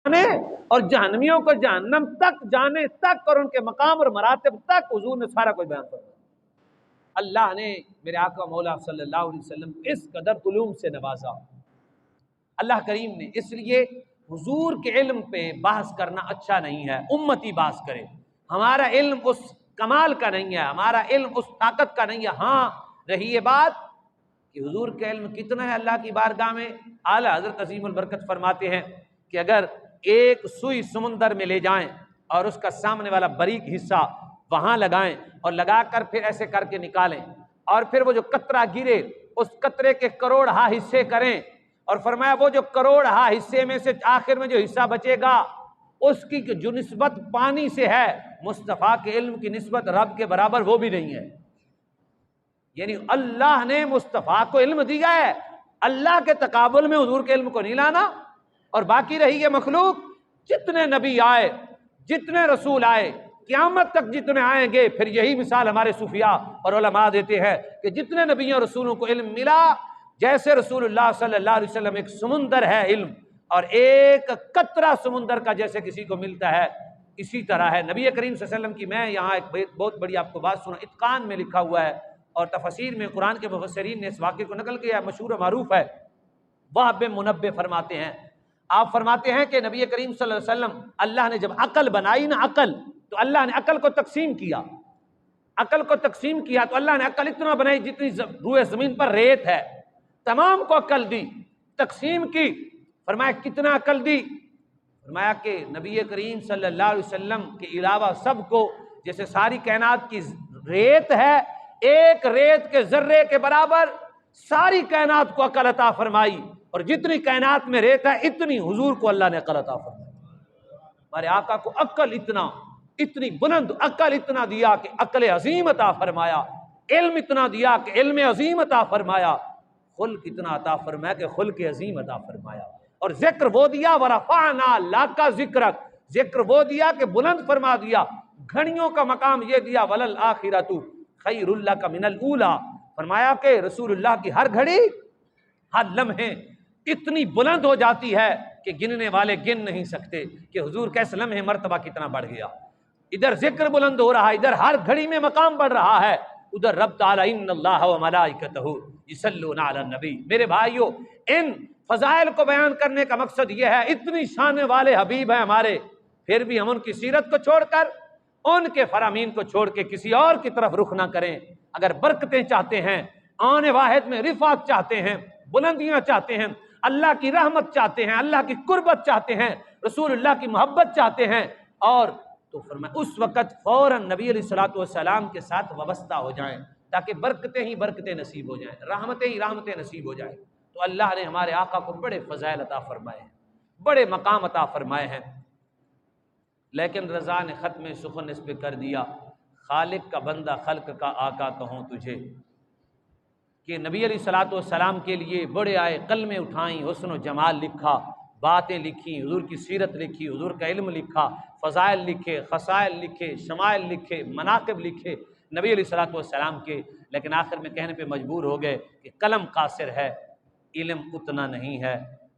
نے اور جہنمیوں کو جہنم تک جانے تک اور ان کے مقام اور مراتب تک حضور نے سارا کوئی بیان فرمایا۔ اللہ نے میرے آقا مولا صلی اللہ علیہ وسلم اس قدر علوم سے نوازا اللہ کریم نے، اس لیے حضور کے علم پہ بحث کرنا اچھا نہیں ہے، امتی بحث کرے۔ ہمارا علم اس کمال کا نہیں ہے، ہمارا علم اس طاقت کا نہیں ہے۔ ہاں رہی یہ بات کہ حضور کا علم کتنا ہے اللہ کی بارگاہ میں، اعلیٰ حضرت عظیم البرکت فرماتے ہیں کہ اگر ایک سوئی سمندر میں لے جائیں اور اس کا سامنے والا باریک حصہ وہاں لگائیں اور لگا کر پھر ایسے کر کے نکالیں، اور پھر وہ جو قطرہ گرے اس قطرے کے کروڑ حصے کریں، اور فرمایا وہ جو کروڑ حصے میں سے آخر میں جو حصہ بچے گا اس کی جو نسبت پانی سے ہے، مصطفیٰ کے علم کی نسبت رب کے برابر وہ بھی نہیں ہے۔ یعنی اللہ نے مصطفیٰ کو علم دیا ہے، اللہ کے تقابل میں حضور کے علم کو نہیں لانا۔ اور باقی رہی یہ مخلوق، جتنے نبی آئے، جتنے رسول آئے، قیامت تک جتنے آئیں گے، پھر یہی مثال ہمارے صوفیاء اور علماء دیتے ہیں کہ جتنے نبیوں اور رسولوں کو علم ملا، جیسے رسول اللہ صلی اللہ علیہ وسلم ایک سمندر ہے علم، اور ایک قطرہ سمندر کا جیسے کسی کو ملتا ہے، اسی طرح ہے نبی کریم صلی اللہ علیہ وسلم کی۔ میں یہاں ایک بہت بڑی آپ کو بات سنا، اتقان میں لکھا ہوا ہے اور تفسیر میں قرآن کے مفسرین نے اس واقعے کو نقل کیا ہے، مشہور و معروف ہے۔ وہب بن منبہ فرماتے ہیں، آپ فرماتے ہیں کہ نبی کریم صلی اللہ علیہ وسلم، اللہ نے جب عقل بنائی نا، عقل تو اللہ نے عقل کو تقسیم کیا، عقل کو تقسیم کیا تو اللہ نے عقل اتنا بنائی جتنی روئے زمین پر ریت ہے، تمام کو عقل دی، تقسیم کی۔ فرمایا کتنا عقل دی؟ فرمایا کہ نبی کریم صلی اللہ علیہ وسلم کے علاوہ سب کو، جیسے ساری کائنات کی ریت ہے، ایک ریت کے ذرے کے برابر ساری کائنات کو عقل عطا فرمائی، اور جتنی کائنات میں ریت ہے اتنی حضور کو اللہ نے عقل عطا فرمائی۔ ہمارے آقا کو عقل اتنی بلند عقل اتنا دیا کہ عقل عظیم عطا فرمایا، علم اتنا دیا کہ علم عظیم عطا فرمایا، خلق اتنا عطا فرمایا کہ خلق عظیم عطا فرمایا، اور ذکر وہ دیا ورفعنا لک ذکرک، ذکر وہ دیا کہ بلند فرما دیا، گھڑیوں کا مقام یہ دیا وللآخرۃ خیر لک من الاولی، فرمایا کہ رسول اللہ کی ہر گھڑی ہر لمحے اتنی بلند ہو جاتی ہے کہ گننے والے گن نہیں سکتے کہ حضور کا اس لمحے مرتبہ کتنا بڑھ گیا۔ ادھر ذکر بلند ہو رہا ہے، ادھر ہر گھڑی میں مقام بڑھ رہا ہے، ادھر رب تعالی ان اللہ و ملائکتہ یصلون علی النبی۔ میرے بھائیو، ان فضائل کو بیان کرنے کا مقصد یہ ہے، اتنی شان والے حبیب ہیں ہمارے، پھر بھی ہم ان کی سیرت کو چھوڑ کر، ان کے فرامین کو چھوڑ کے کسی اور کی طرف رخ نہ کریں۔ اگر برکتیں چاہتے ہیں، آنے واحد میں رفعت چاہتے ہیں، بلندیاں چاہتے ہیں، اللہ کی رحمت چاہتے ہیں، اللہ کی قربت چاہتے ہیں، رسول اللہ کی محبت چاہتے ہیں، اور تو فرمایا اس وقت فوراً نبی علیہ الصلوۃ والسلام کے ساتھ وابستہ ہو جائیں، تاکہ برکتیں ہی برکتیں نصیب ہو جائیں، رحمتیں ہی رحمتیں نصیب ہو جائیں۔ تو اللہ نے ہمارے آقا کو بڑے فضائل عطا فرمائے ہیں، بڑے مقام عطا فرمائے ہیں، لیکن رضا نے ختم سخن اس پہ کر دیا، خالق کا بندہ خلق کا آقا کہوں تجھے، کہ نبی علیہ الصلوۃ والسلام کے لیے بڑے آئے، قلمیں اٹھائیں، حسن و جمال لکھا، باتیں لکھی، حضور کی سیرت لکھی، حضور کا علم لکھا، فضائل لکھے، خصائل لکھے، شمائل لکھے، مناقب لکھے نبی علیہ الصلوۃ والسلام کے، لیکن آخر میں کہنے پہ مجبور ہو گئے کہ قلم قاصر ہے، علم اتنا نہیں ہے،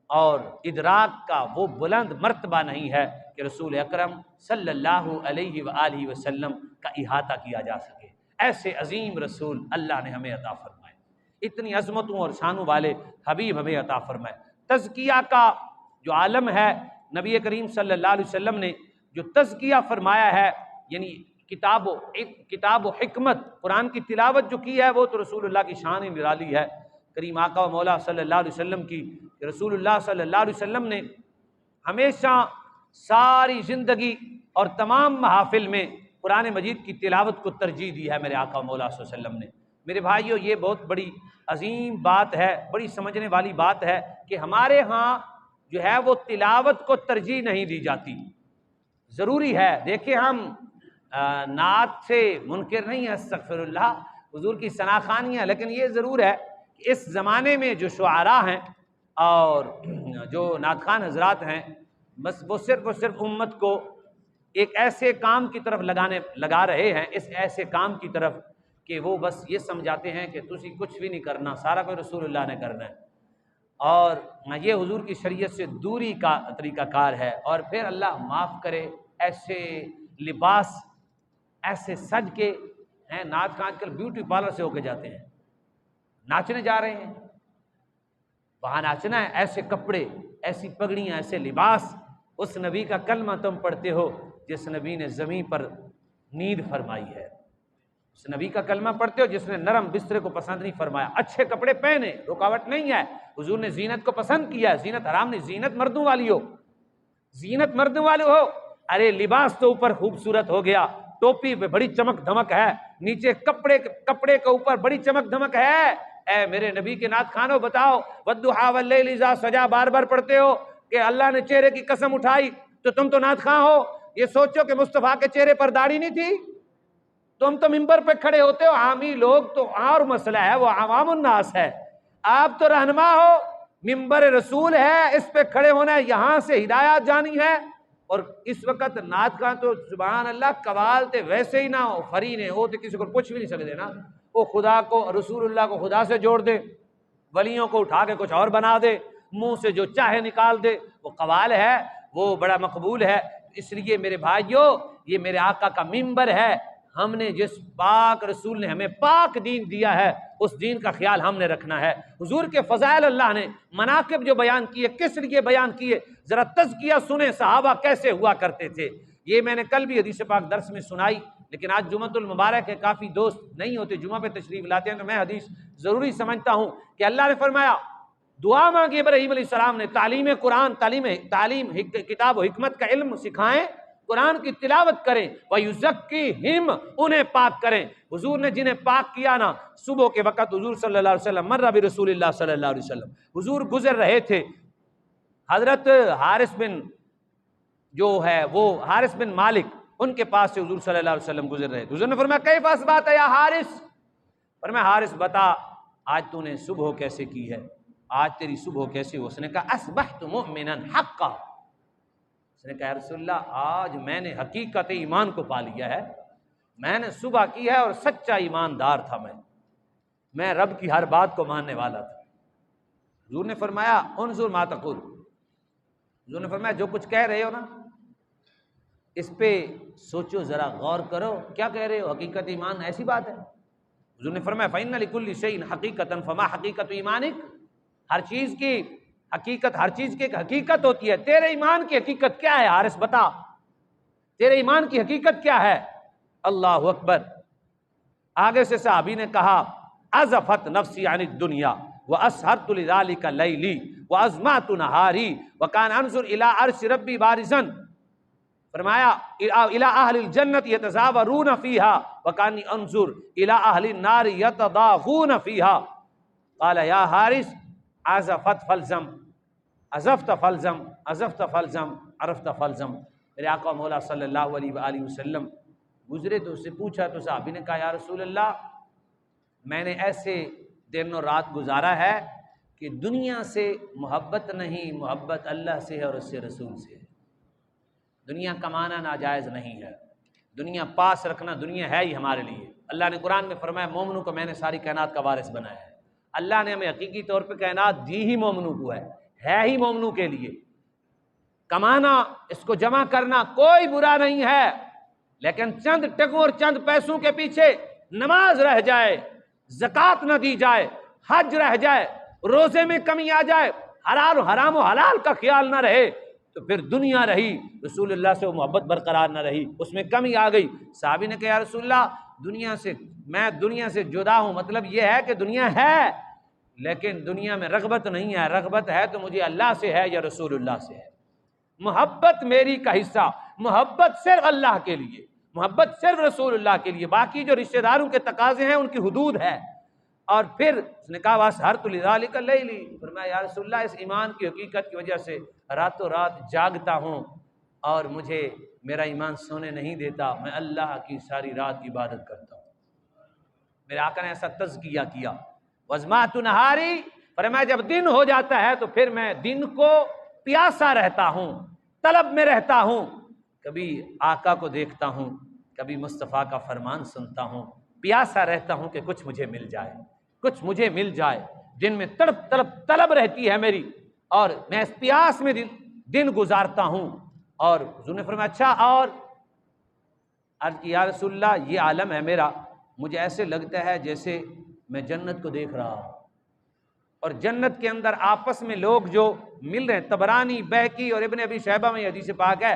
اور ادراک کا وہ بلند مرتبہ نہیں ہے کہ رسول اکرم صلی اللہ علیہ وآلہ وسلم کا احاطہ کیا جا سکے۔ ایسے عظیم رسول اللہ نے ہمیں عطا فرمائے، اتنی عظمتوں اور شانوں والے حبیب ہمیں عطا فرمائے۔ تزکیہ کا جو عالم ہے، نبی کریم صلی اللہ علیہ وسلم نے جو تزکیہ فرمایا ہے، یعنی کتاب و حکمت، قرآن کی تلاوت جو کی ہے، وہ تو رسول اللہ کی شان نرالی ہے، کریم آقا و مولا صلی اللہ علیہ وسلم کی، کہ رسول اللہ صلی اللہ علیہ وسلم نے ہمیشہ ساری زندگی اور تمام محافل میں قرآن مجید کی تلاوت کو ترجیح دی ہے میرے آقا و مولا صلی اللہ علیہ وسلم نے۔ میرے بھائیو، یہ بہت بڑی عظیم بات ہے، بڑی سمجھنے والی بات ہے کہ ہمارے ہاں جو ہے وہ تلاوت کو ترجیح نہیں دی جاتی۔ ضروری ہے، دیکھیں ہم نعت سے منکر نہیں ہے، استغفر اللہ، حضور کی ثناخوانی ہے، لیکن یہ ضرور ہے کہ اس زمانے میں جو شعراء ہیں اور جو نعت خوان حضرات ہیں، بس وہ صرف اور صرف امت کو ایک ایسے کام کی طرف لگا رہے ہیں، اس ایسے کام کی طرف کہ وہ بس یہ سمجھاتے ہیں کہ تسی کچھ بھی نہیں کرنا، سارا کوئی رسول اللہ نے کرنا ہے، اور یہ حضور کی شریعت سے دوری کا طریقہ کار ہے۔ اور پھر اللہ معاف کرے ایسے لباس ایسے سج کے ہیں، ناچ آج کل بیوٹی پارلر سے ہو کے جاتے ہیں، ناچنے جا رہے ہیں، وہاں ناچنا ہے، ایسے کپڑے، ایسی پگڑیاں، ایسے لباس۔ اس نبی کا کلمہ تم پڑھتے ہو جس نبی نے زمین پر نیند فرمائی ہے، اس نبی کا کلمہ پڑھتے ہو جس نے نرم بسترے کو پسند نہیں فرمایا۔ اچھے کپڑے پہنے، رکاوٹ نہیں ہے، حضور نے زینت کو پسند کیا ہے، زینت حرام نہیں، زینت مردوں والی ہو، زینت مردوں والے ہو۔ ارے لباس تو اوپر خوبصورت ہو گیا، ٹوپی پہ بڑی چمک دھمک ہے، نیچے کپڑے کے اوپر بڑی چمک دھمک ہے۔ اے میرے نبی کے نعت خوانوں بتاؤ، والضحیٰ واللیل اذا سجا بار بار پڑھتے ہو کہ اللہ نے چہرے کی قسم اٹھائی، تو تم تو نعت خواں ہو۔ یہ سوچو کہ مصطفیٰ کے چہرے پر داڑھی نہیں تھی، تم تو ممبر پہ کھڑے ہوتے ہو، عامی لوگ تو اور مسئلہ ہے، وہ عوام الناس ہے، آپ تو رہنما ہو، ممبر رسول ہے، اس پہ کھڑے ہونا ہے، یہاں سے ہدایات جانی ہے۔ اور اس وقت نعت خواں تو سبحان اللہ قوال تے ویسے ہی نہ ہو، فری نے ہو تو کسی کو پوچھ بھی نہیں سکتے نا، وہ خدا کو رسول اللہ کو خدا سے جوڑ دے، ولیوں کو اٹھا کے کچھ اور بنا دے، منہ سے جو چاہے نکال دے، وہ قوال ہے، وہ بڑا مقبول ہے۔ اس لیے میرے بھائیو، یہ میرے آقا کا ممبر ہے، ہم نے جس پاک رسول نے ہمیں پاک دین دیا ہے اس دین کا خیال ہم نے رکھنا ہے۔ حضور کے فضائل اللہ نے مناقب جو بیان کیے کس لیے بیان کیے، ذرا تزکیہ سنیں صحابہ کیسے ہوا کرتے تھے۔ یہ میں نے کل بھی حدیث پاک درس میں سنائی، لیکن آج جمعۃ المبارک ہے، کافی دوست نہیں ہوتے، جمعہ پہ تشریف لاتے ہیں، تو میں حدیث ضروری سمجھتا ہوں کہ اللہ نے فرمایا دعا مانگی ابراہیم علیہ السلام نے، تعلیم قرآن، تعلیم کتاب و حکمت کا علم سکھائیں، قرآن کی تلاوت کریں، وَيُزَكِّهِمْ انہیں پاک کریں۔ حضور نے جنہیں پاک کیا نا، صبح کے وقت حضور صلی اللہ علیہ وسلم مر برسول اللہ صلی اللہ علیہ وسلم، حضور گزر رہے تھے، حضرت حارث بن جو ہے وہ حارث بن مالک، ان کے پاس سے حضور صلی اللہ علیہ وسلم گزر رہے تھے۔ حضور نے فرمایا کیف اصبحت یا حارث، فرمایا حارث بتا آج تو نے صبح کیسے کی ہے، آج تیری صبح کیسے ہو؟ اس نے کہا اصبحت مؤمنا حقا، اس نے کہا یا رسول اللہ آج میں نے حقیقت ایمان کو پا لیا ہے، میں نے صبح کی ہے اور سچا ایماندار تھا، میں رب کی ہر بات کو ماننے والا تھا۔ حضور نے فرمایا انظر ما تقول، حضور نے فرمایا جو کچھ کہہ رہے ہو نا اس پہ سوچو، ذرا غور کرو، کیا کہہ رہے ہو؟ حقیقت ایمان ایسی بات ہے؟ حضور نے فرمایا فإن لكل شيء حقیقتا فما حقیقت ایمانک، ہر چیز کی حقیقت، ہر چیز کی ایک حقیقت ہوتی ہے، تیرے ایمان کی حقیقت کیا ہے حارث بتا، تیرے ایمان کی حقیقت کیا ہے؟ اللہ اکبر۔ آگے سے صحابی نے کہا ازفت نفسی عن الدنیا واسہرت لذلک لیلی وازمعت نہاری وکان انظر الی عرش ربی بارزا، فرمایا الی اہل الجنت یتزاورون فیہا وکانی انظر الی اہل النار یتضاغون فیہا، قال یا حارث ازفت فلزم، ازفت فلزم، ازفت فلزم، عرفت فلزم۔ میرے آقا مولا صلی اللہ علیہ وآلہ وسلم گزرے تو اس سے پوچھا، تو صحابی نے کہا یا رسول اللہ میں نے ایسے دن اور رات گزارا ہے کہ دنیا سے محبت نہیں، محبت اللہ سے ہے اور اس سے رسول سے ہے، دنیا کمانا ناجائز نہیں ہے، دنیا پاس رکھنا، دنیا ہے ہی ہمارے لیے۔ اللہ نے قرآن میں فرمایا مومنوں کو میں نے ساری کائنات کا وارث بنایا ہے، اللہ نے ہمیں حقیقی طور پہ کائنات دی ہی مومنوں کو ہے ہی مومنوں کے لیے۔ کمانا، اس کو جمع کرنا کوئی برا نہیں ہے، لیکن چند ٹکوں اور چند پیسوں کے پیچھے نماز رہ جائے، زکوٰۃ نہ دی جائے، حج رہ جائے، روزے میں کمی آ جائے، حرام و حلال کا خیال نہ رہے، تو پھر دنیا رہی، رسول اللہ سے وہ محبت برقرار نہ رہی، اس میں کمی آ گئی۔ صحابی نے کہا یا رسول اللہ میں دنیا سے جدا ہوں، مطلب یہ ہے کہ دنیا ہے لیکن دنیا میں رغبت نہیں ہے، رغبت ہے تو مجھے اللہ سے ہے یا رسول اللہ سے ہے، محبت میری کا حصہ، محبت صرف اللہ کے لیے، محبت صرف رسول اللہ کے لیے، باقی جو رشتہ داروں کے تقاضے ہیں ان کی حدود ہے۔ اور پھر اس نے کہا واسہرت لذلک لیلی، فرمایا یا رسول اللہ اس ایمان کی حقیقت کی وجہ سے راتوں رات جاگتا ہوں اور مجھے میرا ایمان سونے نہیں دیتا، میں اللہ کی ساری رات عبادت کرتا ہوں۔ میرے آقا نے ایسا تزکیہ کیا۔ وازمعت نہاری، فرمایا جب دن ہو جاتا ہے تو پھر میں دن کو پیاسا رہتا ہوں، طلب میں رہتا ہوں، کبھی آقا کو دیکھتا ہوں، کبھی مصطفیٰ کا فرمان سنتا ہوں، پیاسا رہتا ہوں کہ کچھ مجھے مل جائے، کچھ مجھے مل جائے۔ جن میں تڑپ تڑپ طلب رہتی ہے میری، اور میں اس پیاس میں دن گزارتا ہوں۔ اور حضور نے فرمایا اچھا اور؟ عرض کی یا رسول اللہ یہ عالم ہے میرا، مجھے ایسے لگتا ہے جیسے میں جنت کو دیکھ رہا ہوں، اور جنت کے اندر آپس میں لوگ جو مل رہے ہیں، طبرانی، بیہقی اور ابن ابی شیبہ میں یہ حدیث پاک ہے،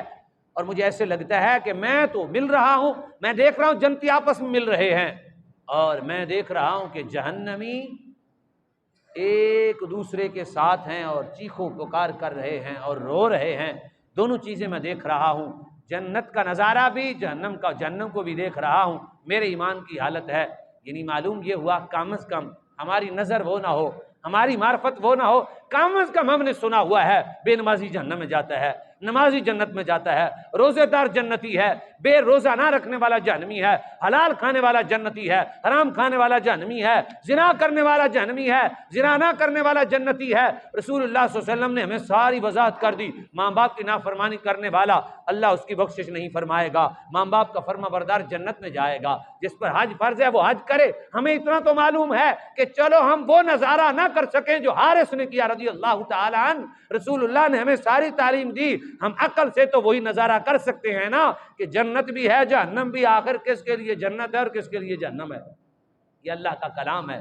اور مجھے ایسے لگتا ہے کہ میں تو مل رہا ہوں، میں دیکھ رہا ہوں جنتی آپس میں مل رہے ہیں، اور میں دیکھ رہا ہوں کہ جہنمی ایک دوسرے کے ساتھ ہیں اور چیخو پکار کر رہے ہیں اور رو رہے ہیں۔ دونوں چیزیں میں دیکھ رہا ہوں، جنت کا نظارہ بھی، جہنم کو بھی دیکھ رہا ہوں۔ میرے ایمان کی حالت ہے، یعنی معلوم یہ ہوا کم از کم ہماری نظر وہ نہ ہو، ہماری معرفت وہ نہ ہو، کم از کم ہم نے سنا ہوا ہے بے نمازی جہنم میں جاتا ہے، نمازی جنت میں جاتا ہے، روزے دار جنتی ہے، بے روزہ نہ رکھنے والا جہنمی ہے، حلال کھانے والا جنتی ہے، حرام کھانے والا جہنمی ہے، زنا کرنے والا جہنمی ہے، زنا نہ کرنے والا جنتی ہے۔ رسول اللہ صلی اللہ علیہ وسلم نے ہمیں ساری وضاحت کر دی۔ ماں باپ کی نافرمانی کرنے والا اللہ اس کی بخشش نہیں فرمائے گا، ماں باپ کا فرما بردار جنت میں جائے گا۔ جس پر حج فرض ہے وہ حج کرے۔ ہمیں اتنا تو معلوم ہے کہ چلو ہم وہ نظارہ نہ کر سکیں جو حارث نے کیا رضی اللہ تعالی عنہ، رسول اللہ نے ہمیں ساری تعلیم دی، ہم عقل سے تو وہی نظارہ کر سکتے ہیں نا کہ جنت بھی ہے جہنم بھی، آخر کس کے لیے جنت ہے اور کس کے لیے جہنم ہے۔ یہ اللہ کا کلام ہے۔